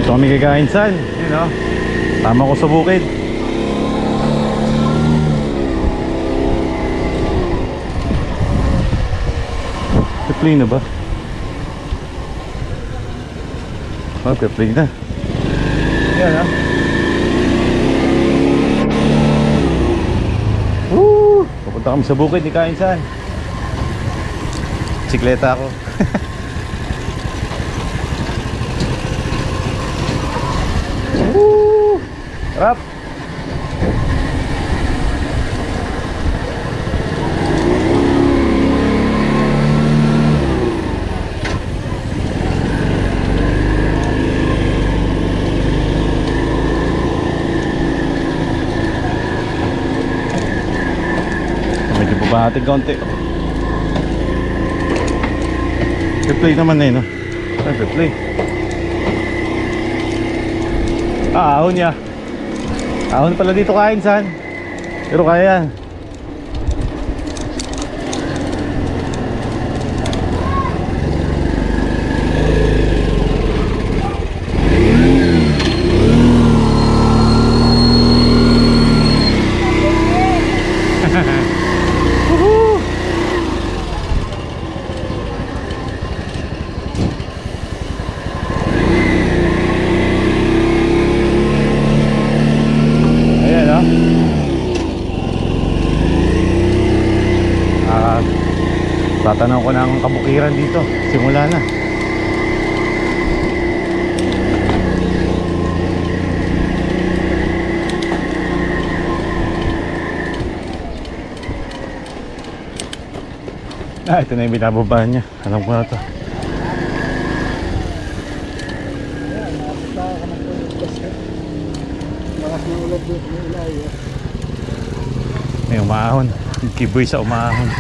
Ito kami kakain saan. Yun o. Tama ko sa bukid. Play na ba? Okay, play na. Yan ha. Woo! Pupunta kami sa bukid ni Kainsan. Sikleta ako. Woo! Sarap! Bahatig konti. Replay naman na yun, no? Replay. Ahon niya. Ahon pala dito kain saan. Pero kaya yan. Tatanaw ko ng kabukiran dito. Simula na. Ito na yung binababaan niya. Alam ko na ito. May umahon. Kiboy sa umahon.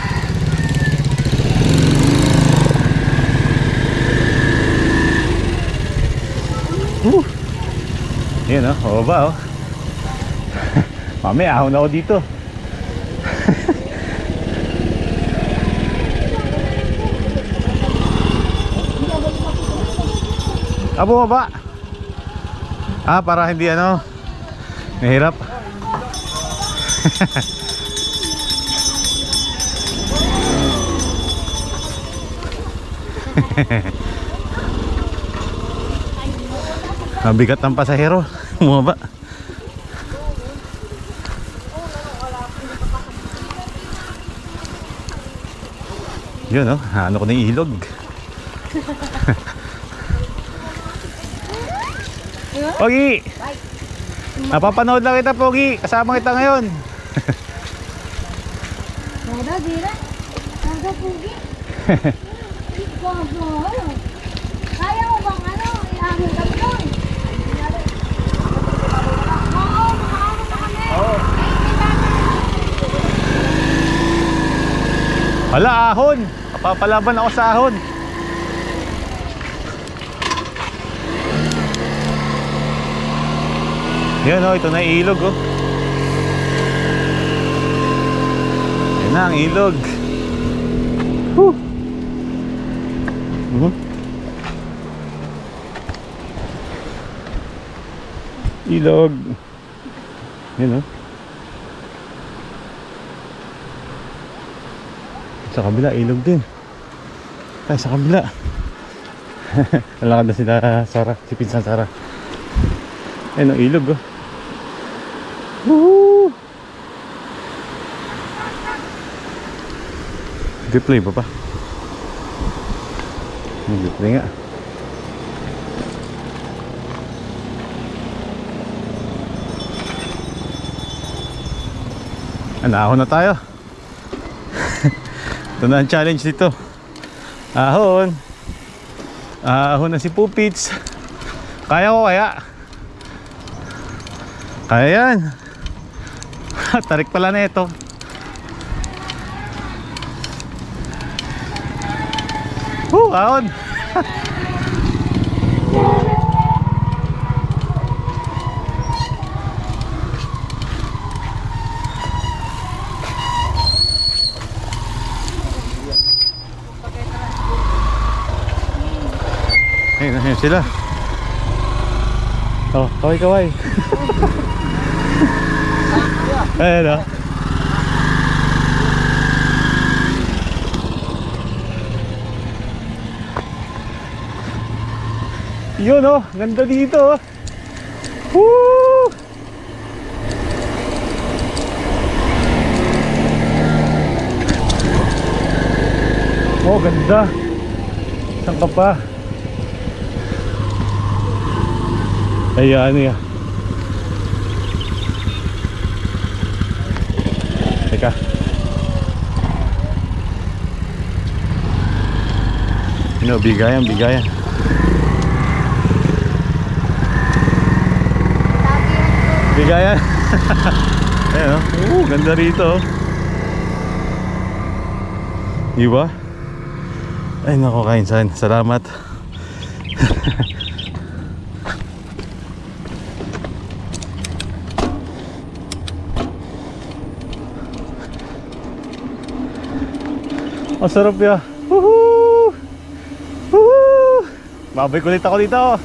Yan o, o ba o. Mamaya ahon ako dito. Abo ba? Para hindi ano mahirap. Mabigat ang pasahero. Bumaba. Yun o, ano ko na yung ilog. Pogi! Napapanood lang kita, Pogi. Kasama kita ngayon. Nada, Dira. Nada, Pogi. Kaya mo bang ano, ihangin kami doon? Oo, makaano na kami. Oo. Wala, ahon. Papalaban ako sa ahon. Yan o, ito na yung ilog o. Yan na ang ilog. Woo! Ilog. Yan o. Sa kabila, ilog din. Tayo sa kabila. Lalakad na sila Sara, si Pinsan Sara. Yan o, ilog o. Woo! Replay pa pa. Replay nga. Ahon na tayo. Ito na ang challenge dito. Ahon. Ahon na si Pupits. Kaya ko kaya? Kaya yan. Tarik pala na ito. Ahon. Ayun sila. Oh, kaway-kaway. Ayan o. Yun o, ganda dito. Woo! Oh, ganda. Saan ka pa? Ayan, ano yan? Teka. Bigayan, bigayan. Bigayan. Ayan o. Ganda rito. Diba? Ay nako, Kainsan, salamat. Ang sarap ya. Woohoo! Woohoo! Babay kulit ako dito.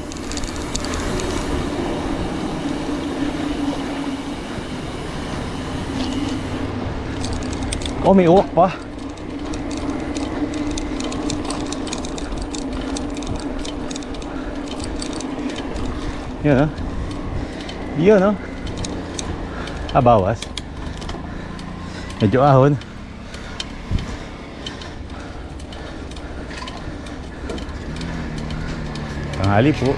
Oh, may uwak pa. Yun o. Yun o. Bawas. Medyo ahon. Tanghali po.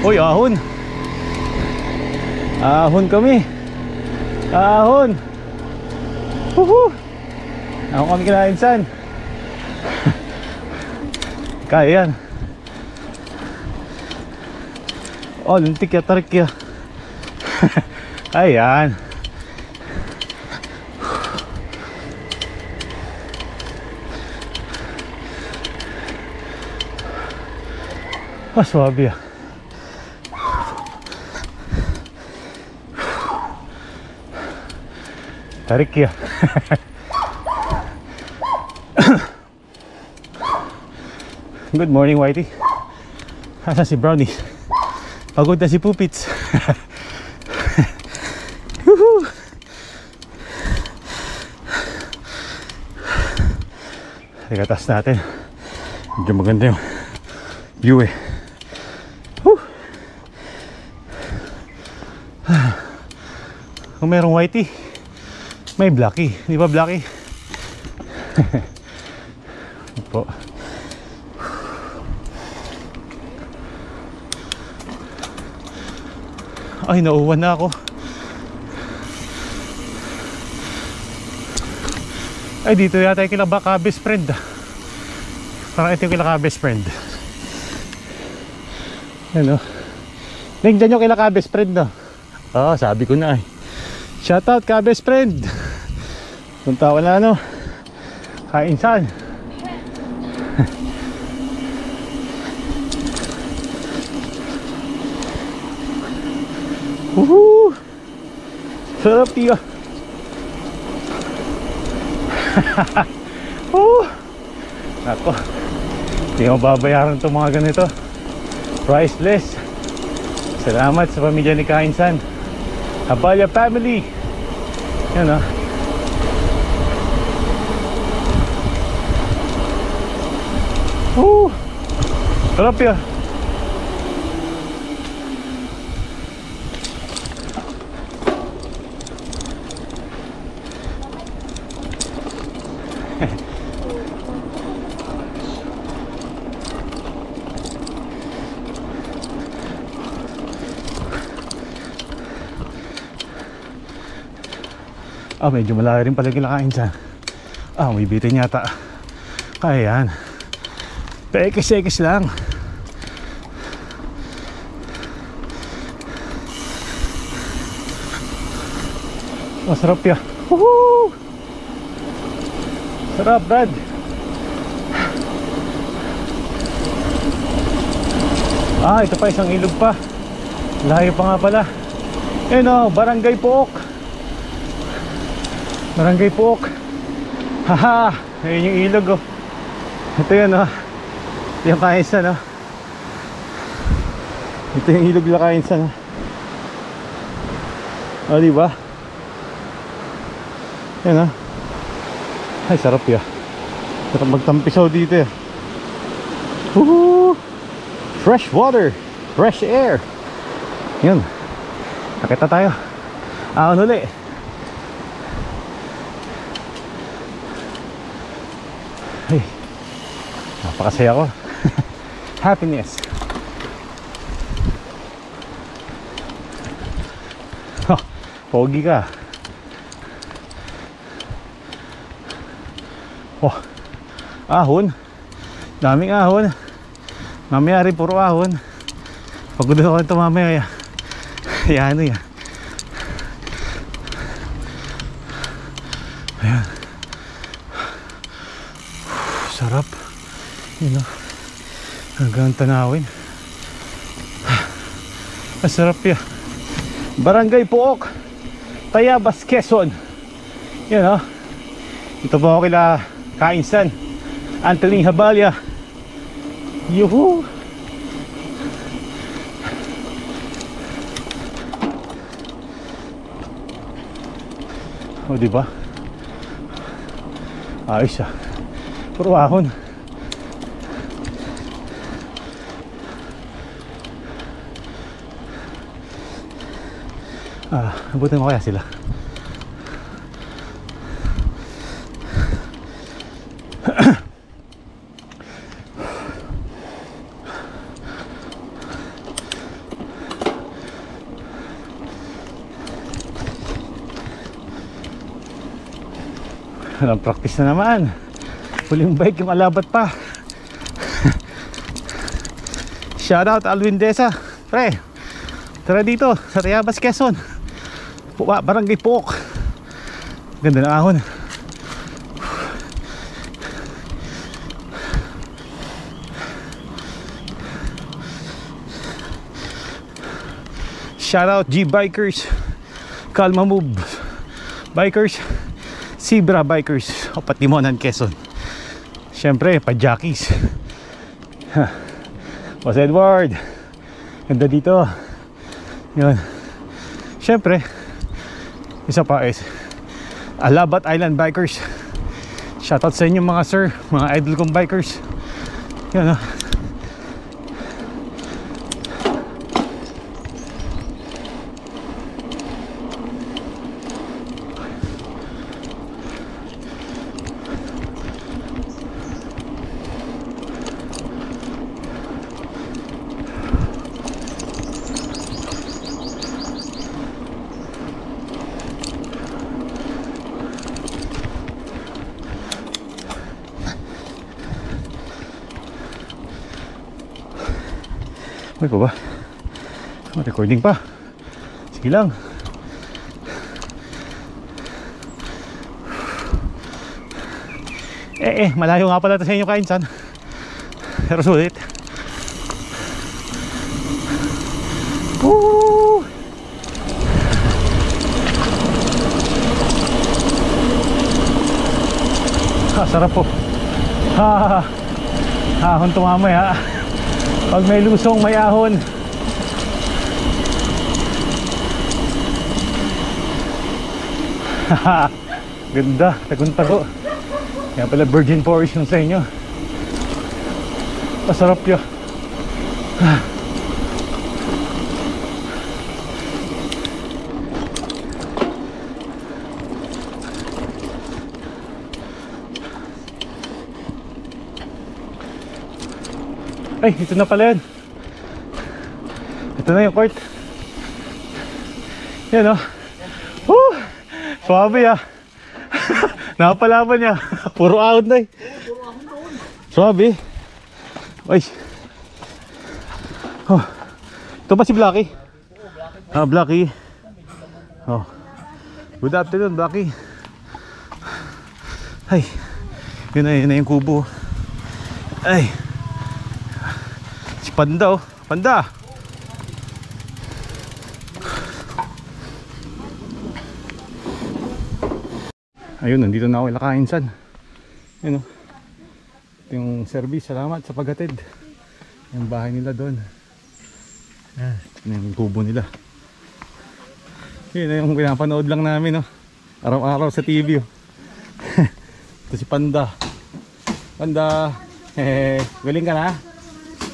Uy, ahon. Ahon kami. Ahon. Woohoo! Ako kami kinainsan. Kaya yan. Oh, lintik ya, tarik ya. Ayan. Oh, suwabe ya. Tarik ya. Good morning, Whitey. Asa si Brownie? Pagod na si Pupits. Teka, taas natin. Medyo maganda yung view eh. Kung merong Whitey, may Blackie. Di ba Blackie? Po. Ay, nauwan na ako. Ay, dito yata yung kilabaka best friend. Parang ito yung kilaka best friend. Ano? Nagdyan yung kilaka best friend na. Oo, sabi ko na eh. Shoutout ka best friend. Punta ko na ano. Kainsan. Woohoo! Sarap tiyo. Ako, hindi mo babayaran itong mga ganito. Priceless. Salamat sa pamilya ni Kainsan. Abaya family. Yan o. Sarap tiyo. Medyo malayo rin pala kinakain dyan. May bitin yata. Kaya yan. Pekis-ekis lang. Masarap ya. Woohoo! Sarap, Brad. Ito pa isang ilog pa. Layo pa nga pala. Barangay Pook. Barangay Pook. Haha, ayun yung ilog oh. Ito yan oh. Ito yung Kainsan, no? Ito yung ilog na Kainsan, no? O, diba? Yan, no? Ay, sarap ya. Sarap magtampisaw dito, eh. Woohoo! Fresh water, fresh air. Yun. Nakita tayo. Ahon uli. Ay, napakasaya ko. Happiness. Oh, pogi ka. Oh, ahon. Daming ahon. Mamaya rin puro ahon. Pagod ako ito mamaya. Yan, ano yan. Ayan. Sarap. Yun, oh. Hanggang tanawin. Masarap yan. Barangay Pook, Tayabas, Quezon. Yan, oh. Ito po ako kila Kainsan, Anthony Habalya. Yuhu! O, diba? Ayos siya. Puro ahon. Abutin mo kaya sila. Walang practice na naman. Huling bike yung alabat pa. Shoutout Alwin Desa. Pre, tara dito sa Tayabas, Quezon. Barangay Pook. Ganda ng ahon. Shoutout G-Bikers, Kalma Move Bikers, Zebra Bikers o Patimonan, Quezon. Siyempre, pa-jockeys. Boss Edward, ganda dito. Yun. Siyempre, isa pa is Alabat Island Bikers. Shoutout sa inyo mga sir, mga idol kong bikers. Yun, oh. May pa ba? Recording pa. Sige lang. Malayo nga pala ito sa inyo Kainsan. Pero sulit. Woo! Sarap po. Ahon tumamay ha. Pag may lusong, may ahon. Ganda, tagun-tago. Yan pala virgin forest yung sa inyo. Masarap yun. Ay, ito na pala yun. Ito na yung court. Yan, oh. Woo! Swabe ah. Nakapalaban niya. Puro out na eh. Swabe. Ay. Oh. Ito ba si Blacky? Blacky. Oh. Good afternoon, Blacky. Ay. Yun na yung kubo. Ay. Si Panda, oh. Panda. Ayun, nandito na ako ila Kainsan. Ayun, oh. Ito yung service, salamat sa paghatid. Yung bahay nila doon. Yan, yung kubo nila. Yun na yung pinapanood lang namin, no? Araw-araw sa TV. Oh. Ito si Panda. Panda, galing ka na?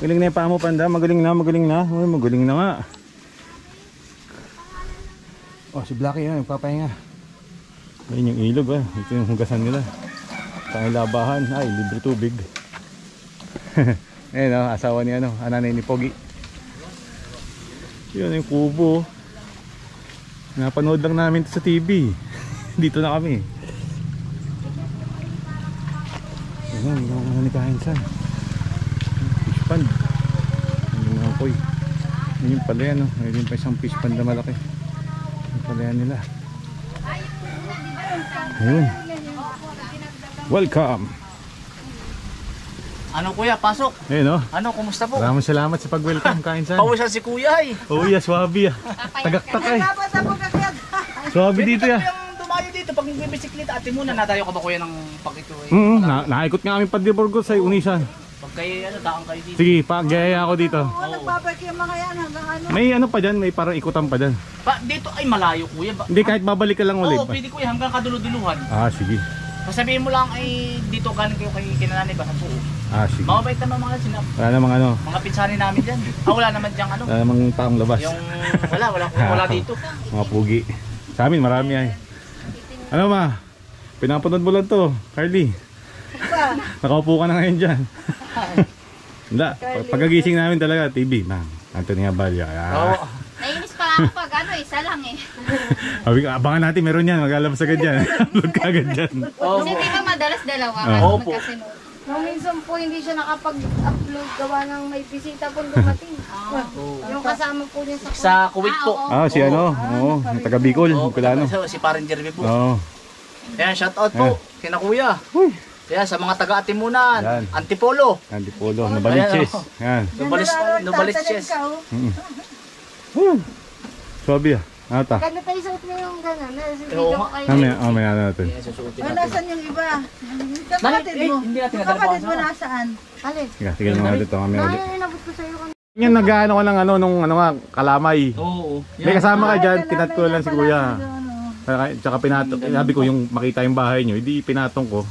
Galing na yung paa mo, Panda. Magaling na, magaling na. Uy, magaling na nga. Oh, si Blackie yan, nagpapahinga. Ayun yung ilog, ah. Ito yung hugasan nila. Sa labahan, ay, libre tubig. Ayun, oh, asawa ni ano, ananay ni Pogi. Yun yung kubo. Napanood lang namin ito sa TV. Dito na kami. Ayun, hindi naman ni Kainsan. Fish pond. Ayun yung koy. Ayun yung pala yan, oh. Ayun yung pa isang fish pond na malaki. Ayun pala yan nila. Ayun. Welcome. Ano kuya, pasok. Ayun, oh. Ano, kumusta po? Maraming salamat sa pag-welcome, Kainsan. Pawisan si kuya eh. Oh, yeah, swabe ah. Tagaktak eh. Swabe dito ya. Yung dumayo dito, pag nagbibisikleta, ate muna, natayo ka ba kuya ng pakito eh? Naikot nga kami pa di Burgos sa Unisan. Pag kayo, ano, daan kayo dito. Sige, pagyaya ako dito. Oo, nagbabalik yung mga yan hanggang ano. May ano pa dyan, may parang ikutan pa dyan. Dito ay malayo kuya. Hindi, kahit babalik ka lang ulit. Oo, pwede kuya, hanggang kaduluduluhan. Ah, sige. Sasabihin mo lang ay dito galing kayo kay kinananay ba sa buo. Ah, sige. Mababait naman mga sinap. Wala namang ano. Mga pinsanin namin dyan. Wala naman dyan ano. Wala namang taong labas. Yung wala dito. Mga pugi. Sa amin, marami ay. Ano ma? Pinapanood mo lang to, Carly. Nakaupo ka na ngayon dyan. Hindi. Pagkagising namin talaga, TV, ma'am. Anthony Abalio. Oo. Nainis pa ako pag ano, isa lang eh. Sabi ko, abangan natin, meron yan. Maglalabas agad dyan. Upload ka agad dyan. Oo. Kasi di ba madalas dalawa Ah. kasi Opo. magkasunod. Nung minsan po hindi siya nakapag-upload gawa ng may bisita po dumating. Yung kasama po niya sa Sa Kuwait po. oo. Ah, si ano? Oo, yung taga Bicol. Bicolano. Si Parin Jeremy po. Oo. Ayan, shout out po kina kuya. Kaya sa mga taga Atimunan, Yan. Antipolo. Antipolo, Nabaliches. Yan. Nubaliches. Swabe ah. Ano ta? Ganda tayo suot mo yung gano'n. Oo nga. May ano natin. Nasaan yung iba? Kapatid mo? Hindi natin Yung kapatid mo nasaan? Alin? Sige, sige naman ulit. Mamaya ulit. Ay, inabot ko sa'yo. Yan, nag-ano ka ng ano, nung ano nga, kalamay. Oo. May kasama ka dyan, pinat ko lang si kuya. Ano? Tsaka pinatong, sabi ko yung makita yung bahay nyo, hindi pinatong ko.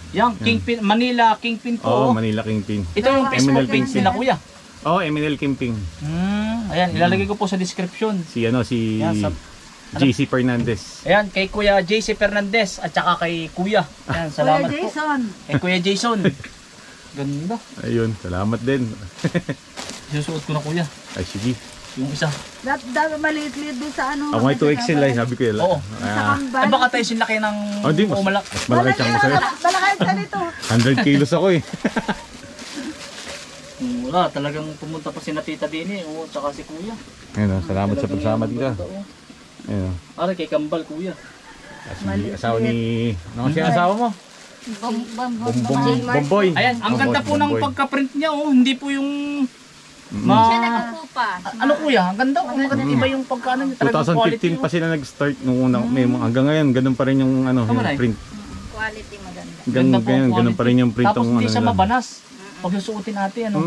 Yang Kingpin, Manila Kingpin po. Oo, Manila Kingpin. Ito yung Eminel Facebook Kingpin. nila kuya. Oo, Eminel Kingpin. Ayan, ilalagay ko po sa description. Si ano, si Yan, JC Fernandez. Ayan, kay Kuya JC Fernandez at saka kay Kuya. Ayan, salamat Kuya po. Jason. Kay Kuya Jason. Ganda. Ayun, salamat din. Susuot ko na kuya. Ay, sige. Yung isa. Dapat maliit-liit doon sa ano. Ako nga 2XL ay, sabi ko yun. Oo. Ah, Ay baka tayo sinlaki ng hindi, mas malaki siyang sa'yo. Malaki sa nito. 100 kilos ako eh. Wala, talagang pumunta pa si Natita din eh. Oo, tsaka si kuya. Ayun, salamat sa pagsama dito. Ayun. Ara kay Kambal kuya. Si asawa ni... Ano kasi ang asawa mo? Bomboy. Ayan, ang ganda po ng pagka-print niya oh. Hindi po yung... Siya nagkukupa. Ano kuya, ang ganda. Ang maganda iba yung pagkaano niya. Talagang quality, 2015 pa sila nag-start nung unang may hanggang ngayon ganun pa rin yung ano, yung Kamalay. print. Quality maganda. Ganun pa rin yung print Tapos ng hindi ano siya nila. mabanas. Pag susuotin natin ano.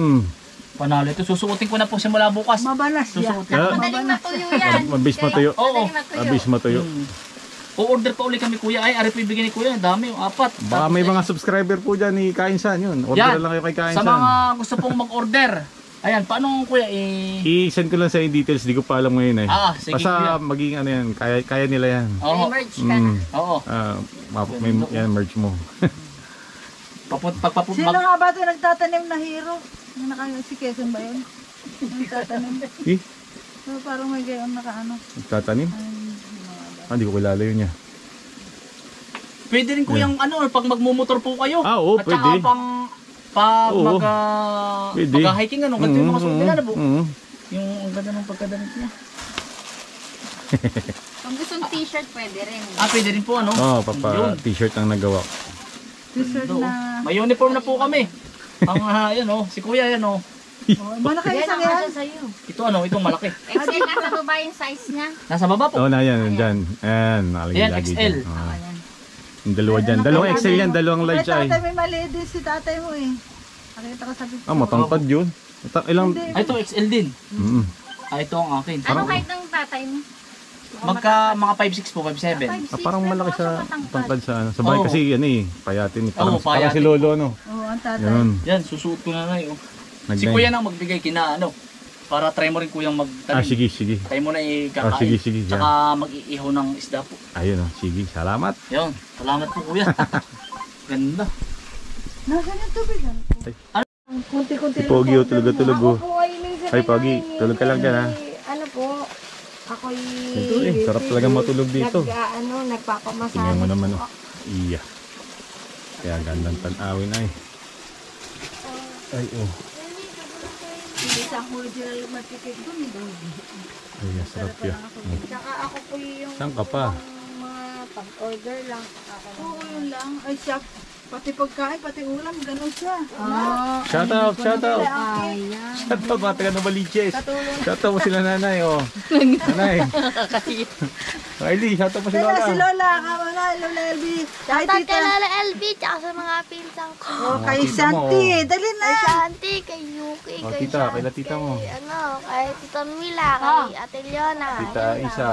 Panalo ito. Susuotin ko na po simula bukas. Mabalas yan. Susuotin ko. Madaling matuyo yan. Mabilis matuyo. Oo. Mabilis matuyo. O-order pa uli kami kuya. Ay, ari po ibigay ni kuya. Ang dami, yung 4. Baka may mga subscriber po dyan ni Kainsan yun. Order lang kayo kay Sa Kainsan. mga gusto pong mag-order. Ayan, paano kuya I-send ko lang sa yung details, di ko pa alam ngayon eh. Sige, basta kuya. maging ano yan, kaya nila yan. Oo. Merge ka na. Oo. May yan, merch mo. Sino nga ba ito nagtatanim na hero? Yung si Quezon ba yun? Nagtatanim. Eh, Parang may gayon nakaano. nagtatanim? Hindi ko kilala yun niya. Pwede rin kuyang ano, pag magmumotor po kayo. Oo, at saka pwede. Oo. Pwede. mag-hiking ano, ganito yung mga suot nila na po. Mm. Yung ang ganda ng pagkadamit niya. Kung gustong t-shirt, pwede rin. Pwede rin po ano. Oh, Yun. t-shirt ang nagawa. T-shirt na. May uniform na po kami. Ang yan oh, si kuya yan oh. Malaki Yan isang ang yan. kasya sa'yo. Ito ano, itong malaki. XL nasa baba yung size niya. Nasa baba po. Oh, na yan, dyan. Ayan, nakalagay Ayan, lagi XL. dyan. Oh. Ayan. Yung dalawa dyan. Dalawang XL yan, dalawang Ay, large ay. tatay, may maliit din si tatay mo eh. Nakita ko sa picture. Ah, matangkad yun. Ilang... Ay, ito XL din. Mm. Ay, ito ang akin. Ano kahit ng tatay mo? Mga 5'6 po, 5'7. Parang malaki sa tangkad sa ano. Sa bahay Oo. kasi yan eh, payatin. Parang, Oo, parang si payatin. Lolo, no? Oo, ang tatay. Yun. Yan, susuot ko na oh. Si Nag-nine. kuya nang magbigay kina ano. Para try mo rin kuyang magtanim. Ah, sige, sige. Try mo na ikakain. Ah, sige, sige, Saka mag-iihaw ng isda po. Ayun, oh. Sige. Salamat. Yun, salamat po kuya. Ganda. Nasaan yung tubig? Kunti-kunti Si Pogi, oh, tulog-tulog, oh. Ako po ay minsan Ay, Pogi, tulog ka lang dyan, ha? Ano po, ako'y... Ito eh, sarap talaga matulog dito. Nagpapamasahe. Tingnan mo naman, oh. Iya. Kaya gandang tanawin ay. Ay, oh. Hindi sa original matikik doon. Ay, sarap yun. Tsaka ako po yung... Saan ka pa? Mga pag-order lang. Oo, yun lang. Ay, siya. Pati pagkain, pati ulam, ganun siya. Shout out, shout out. Ayan. Shout out, mga taga Novaliches. Shout out mo sila nanay, oh. Nanay. Kylie, shout out mo si Kaya Lola. si Lola, kamala, Lola LB. Kay Shoutout tita. kay Lola LB, tsaka sa mga pinsan ko. Oh, kay tita mo, Santi. oh. Dali na. Kay Shanti, kay Yuki, Oh, kay tita, Shanti, kay tita mo. kay Tita Mila, kay Ate Leona, Tita Isa,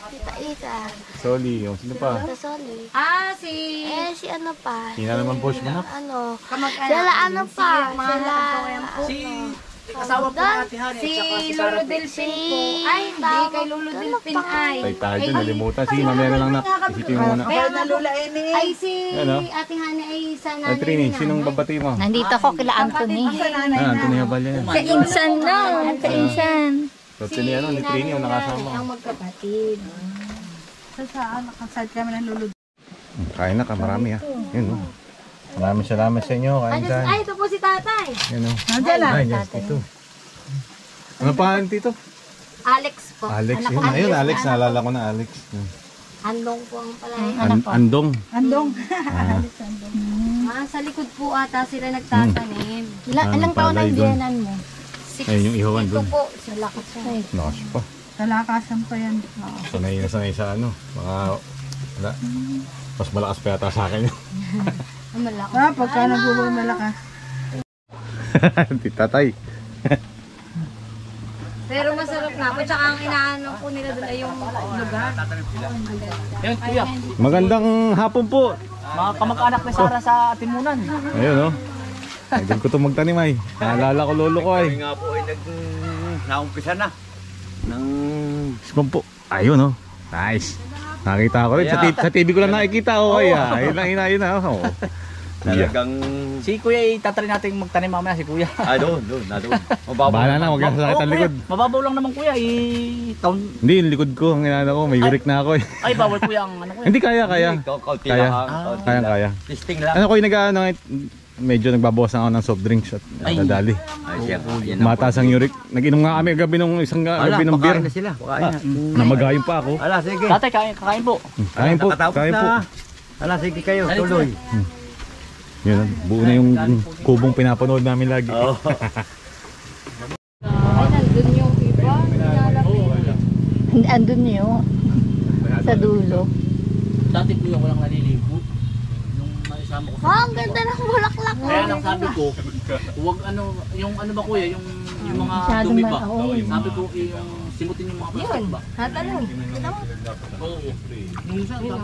Tita Isa, Soli, oh. Sino pa? Tita Soli. Si... Si ano pa? Sino naman po siya? Ano? Kamag-anak. Sila ano pa? Sila... Si asawa po ng Ate Hani. Si Lolo Delphin po. Ay, hindi. Kay Lolo Delphin ay. Tay tayo dyan, nalimutan. Sige, mamaya na lang na. Isipin mo muna. Kaya na Lola Eni. Ay, si Ano? Ate Hana ay sa Ay, nanay Trini, ni sinong babati mo? Nandito ko kila Anthony. Sa nanay Ah, na. Anthony Habal yan. Sa insan na. Sa insan. So, ni ano, ni Trini, yung ang nakasama. magkapatid. Saan? Nakasad kami ng lulu. Kain na ka, marami ha. Yun, oh. Maraming salamat sa inyo. Kain dyan. Ay, ito po si tatay. Yan, oh. Nandiyan lang. Ay, yes, ito. Ano pa, Tito? Alex po. Alex, Anak yun. ko. Ayun, Alex, naalala ko na Alex. Yun. Andong po ang pala. Andong. Andong. Ah, Sa likod po ata sila nagtatanim. Ilang taon na palay yung doon. biyanan mo? Ayun, yung ihawan Ito doon. po, sa lakas po. Nakas pa. Talakasan pa yan. Sanay na sanay sa ano. Mga, wala. Mas malakas pa yata sa akin. Ang malakas. Ah, pagka nagbubuhay malakas. Tatay. Pero masarap na po. Tsaka ang inaano po nila doon ay yung lugar. Yun, kuya. Magandang hapon po. Mga kamag-anak ni Sarah sa Atimunan. Ayun, oh. Idol ko ito magtanim ay. Naalala ko lolo ko ay. Nga po ay naumpisa na. Nang Sikon po. Ayun, oh. Nice. Nakita ko rin. Sa TV ko lang nakikita ko. Ay, ayun lang, yun na. Oh. Yeah. talagang Si kuya, itatry natin magtanim mamaya si kuya. doon, na doon. Mababaw. Bahala na, huwag na sakit ang likod. Mababaw lang naman kuya, taon. Hindi, yung likod ko. Ang inano ko, may uric na ako eh. Ay, bawal kuya ang ano kuya. Hindi, kaya. Kaunti Kaya. lang. kaunti Kaya, lang. kaya. Testing lang. Ano ko yung nag-ano, medyo nagbabawas na ako ng soft drinks at Ay. nadali. Ay, siya. Yan ang Mataas ang uric. Nag-inom nga kami gabi nung isang Ala, gabi ng beer. pakain na sila. Pakain na. Namagayon pa ako. Ala, sige. Tatay, kakain po. Kain po, Nakatapos kain na. po. Ala, sige kayo. Tuloy. Yun, buo na yung kubong pinapanood namin lagi. Oo. Ay, nandun yung iba. Nilalapit. Andun yun. Sa dulo. Dati kuya, walang naliligo. Nung maisama ko. Ang ganda ng bulaklak mo. Kaya lang sabi ko, huwag ano, yung ano ba kuya, yung mga Masyadong dumi ba? oo. Sabi ko, yung simutin yung mga plastic ba? Natalong. Oo. Nung isa, sabi ko,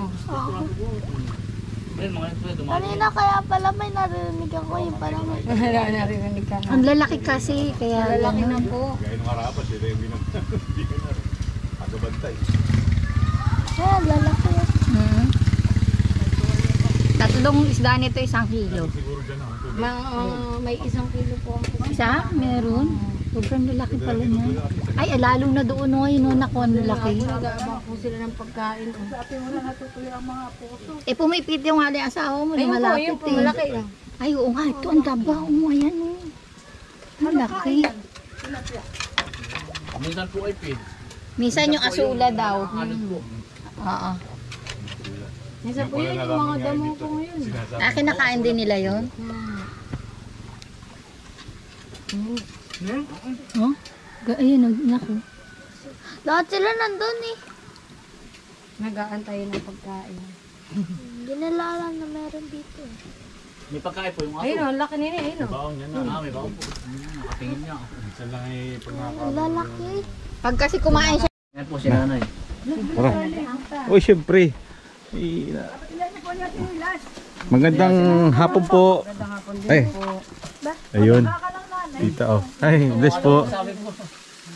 ayun, mga ito, dumami. Kanina kaya pala may narinig ako yung parang may... Wala narinig ka na. Ang lalaki kasi, kaya Lalaki ano. na po. Ah, lalaki. Tatlong isda nito, 1 kilo. May 1 kilo po. Isa? Meron. Sobrang lalaki pala niya. Ay, lalo na doon ngayon, no, naku, ang lalaki. Nag-aabang po sila ng pagkain. Pumipit yung hali asawa mo, Ayun po, malapit yun po, malaki lang. Ay, oo nga, ito ang daba. Oo, ayan, oh. Ang laki. Minsan po ay pin. Minsan yung asula daw. Oo. Minsan po yun, yung mga damo po ngayon. Kinakain din nila yon. Oh? Ayun, naku. Lahat sila nandun eh. Nag-aantay ng pagkain. Ginalalan na meron dito. May pagkain po yung aso. Ayun, ang laki nila, ayun. Baon niya na. May bago po. Nakatingin niya. Minsan lang ay Ang lalaki. Pag kasi kumain siya. Yan po si nanay. Uy, syempre. Magandang hapon po. Ay. Ayun. Tita, oh. Ay, bless po.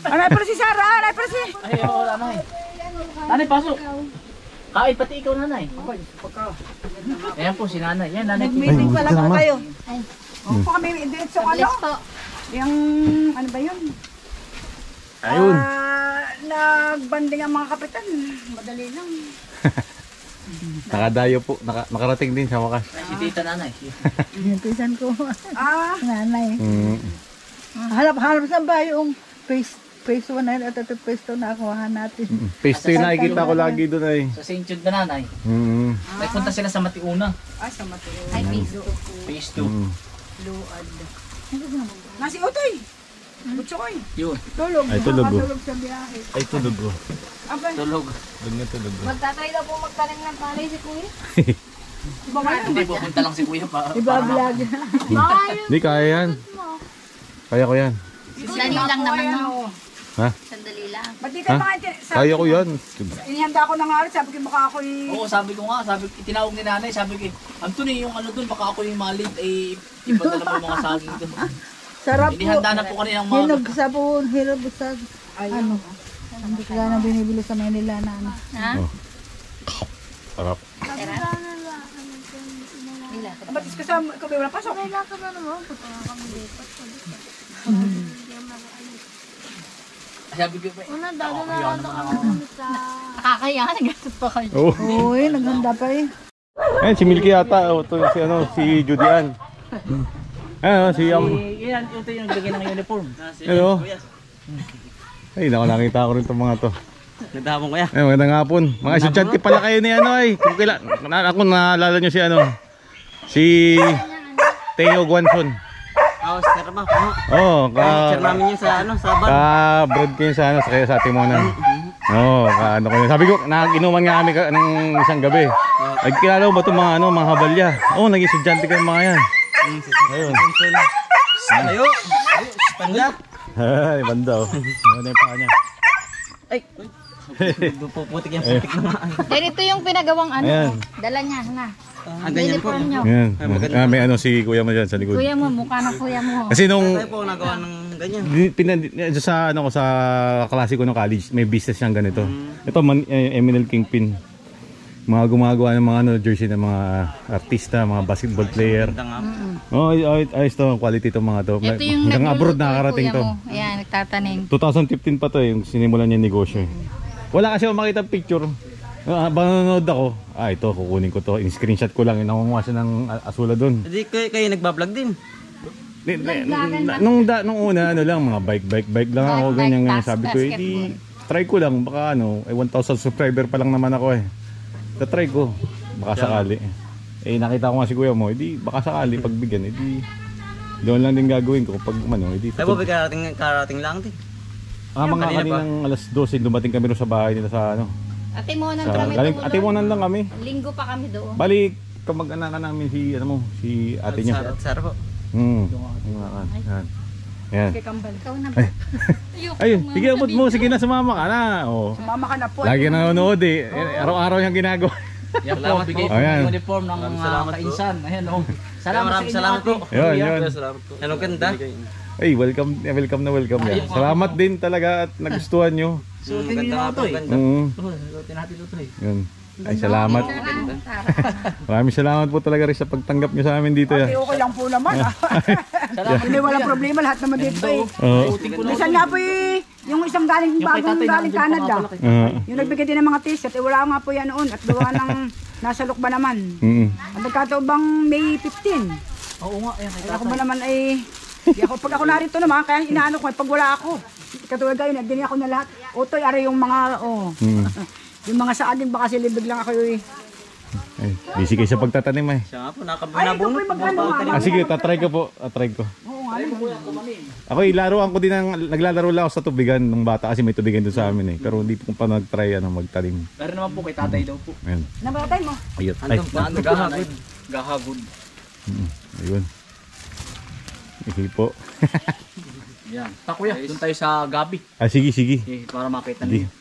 Anay pala si Sarah, anay pala si... Ay, oo, nanay. Nanay, pasok. Kain pati ikaw, nanay. Ayan po si nanay. Yan, nanay. Nag-meeting pala Ay, po kayo. Ay. Opo kami, diretso ano? Bless po. Yung, ano ba yun? Ayun. Nagbanding ang mga kapitan. Madali lang. Nakadayo po. Nakarating din sa wakas. Si tita, nanay. Pinsan ko. Nanay. Mm. Halap saan ba yung phase 1 na yun at ito phase 2 na akuhaan natin. Phase 2 yung nakikita ko lagi doon ay. Sa St. Jude na nanay. Mm. Nagpunta sila sa Matiuna. Ay, sa Mateo. Ay, please. Phase 2. Mm. Luad. Nasi Utoy. Butsoy. Yun. Tulog. Ay, tulog, oh. Makatulog sa biyahe. Ay, tulog ko. Abay, Tulog. Doon na tulog ko. Magtatry daw po magtanim ng palay si Kuya. iba ba yun? Hindi, pupunta lang si kuya pa. Iba vlog. Hindi, kaya yan. Kaya ko yan. Sandali lang naman, no? Ha? Sandali lang. Ba't di Ha? ka mga Kaya ko yan. inihanda ko na nga ulit, sabi ko baka ako'y... Oo, sabi ko nga, tinawag ni nanay, sabi ko, Anthony, yung ano dun, baka ako yung malit, eh, ipadala mo yung mga saging dun. Sarap po. Inihanda na po kanina ang mga... Hinog sa po, hirap sa... Ano? Hindi ko na binibili sa Manila na ano. Ha? Sarap. Batis ka sa... Ikaw ba wala pasok? Wala ka na naman. Punta nga kami dito. Sabi ko, Una, dadala na kami sa... Nakakaya, nagatot pa kayo. Oh. Uy, naghanda pa eh. Ayun, si Milky yata. Oh, ito si, ano, si Judy Ann. Ayun, si yan, ito yung naglagay ng uniform. Ano? Ay, nakita ko rin itong mga to. Ganda mo kuya. Ay, magandang hapon. Mga estudyante pala kayo ni ano ay. Kung ako naalala nyo si ano. Si Teo Guanzon. Sir ma. Oo, Sir namin yun sa ano, sa bar. ka-broad kayo sa ano, sa Timonan. Oo, ano ko yun. Sabi ko, naginuman nga kami ng isang gabi. Ay, kilala mo ba itong mga ano, mga habalya? Oo, naging estudyante kayo mga yan. Ayun. Ayo. Panda. Ay, banda oh. Ano yung paa niya? Ay. Puputik yan, putik naman. Ganito yung pinagawang ano. Ayan. Dala niya, na. Ganyan po. Uniform niyo. Ayan. May ano si kuya mo dyan sa likod. Kuya mo, mukha ng kuya mo. Kasi nung Po nagawa ng ganyan. sa ano ko sa klase ko ng college, may business siyang ganito. Ito Eminel Kingpin. Mga gumagawa ng mga ano, jersey ng mga artista, mga basketball player. Oh, ayos to, quality to mga to. Ito yung Hanggang abroad nagluluto, nakakarating kuya to. mo. Ayan, nagtatanim. 2015 pa to yung sinimulan niya yung negosyo. Wala kasi ako makita picture. Habang nanonood ako, ito kukunin ko to. In-screenshot ko lang, nangunguha siya ng asula doon. Hindi kayo nagbablog din. Nung una ano lang, mga bike lang ako, ganyan. Sabi ko, edi try ko lang, baka ano, 1,000 subscriber pa lang naman ako eh. Try ko, baka sakali. Nakita ko nga si kuya mo, edi baka sakali pagbigyan, edi doon lang din gagawin ko kapag ano, edi. Ay po, karating lang din. Mga kaninang alas 12 dumating kami rin sa bahay nila sa ano. Atimonan kami doon. Atimonan lang kami. Linggo pa kami doon. Balik kamag-anakan namin si ano mo, si ate niya. Sarap po. Yan. Yan. Ikaw na ba? Ayun, sige abot mo, sige na sumama ka na. Oh. Sumama ka na po. Lagi nanonood eh. Araw-araw yung ginagawa. Yan po, bigay po Ayan. yung uniform ng kainsan. Ayan o. Salamat po. Yun. Ano ganda? Ay, welcome yan. Salamat din talaga at nagustuhan nyo. Suotin niyo na ito eh. Suotin natin ito eh. Yun. Ay, salamat. Maraming salamat po talaga rin sa pagtanggap nyo sa amin dito. Okay, okay lang po naman. Hindi walang problema, lahat naman dito eh. Minsan nga po eh, yung isang bagong galing Canada. Yung nagbigay din ng mga t-shirt, wala nga po yan noon. At gawa ng nasa Lukba naman. Ang nagkataon bang May 15. Oo nga, ayan. Ako ba naman ay, pag ako narito naman, kaya inaano ko, pag wala ako. Katulad kayo, nagdini ako na lahat. Otoy, ari yung mga, yung mga saging, baka silibig lang ako eh. Ay, busy kayo sa pagtatanim eh. Siya nga po, Ay, ito po yung magkano nga. Sige, tatry ko po. Tatry ko. Oo nga. nga lang. Ako ilaruan ko din naglalaro lang ako sa tubigan ng bata kasi may tubigan doon sa amin eh. Pero hindi ko pa nag-try magtanim. Pero naman po kay tatay daw po. Ayun. Nabatay mo. Ayun. Ay. Gahagod. Gahagod. Ayun. Sige po. Yan. Kuya, doon tayo sa gabi. Sige. Para makita Hindi. niyo.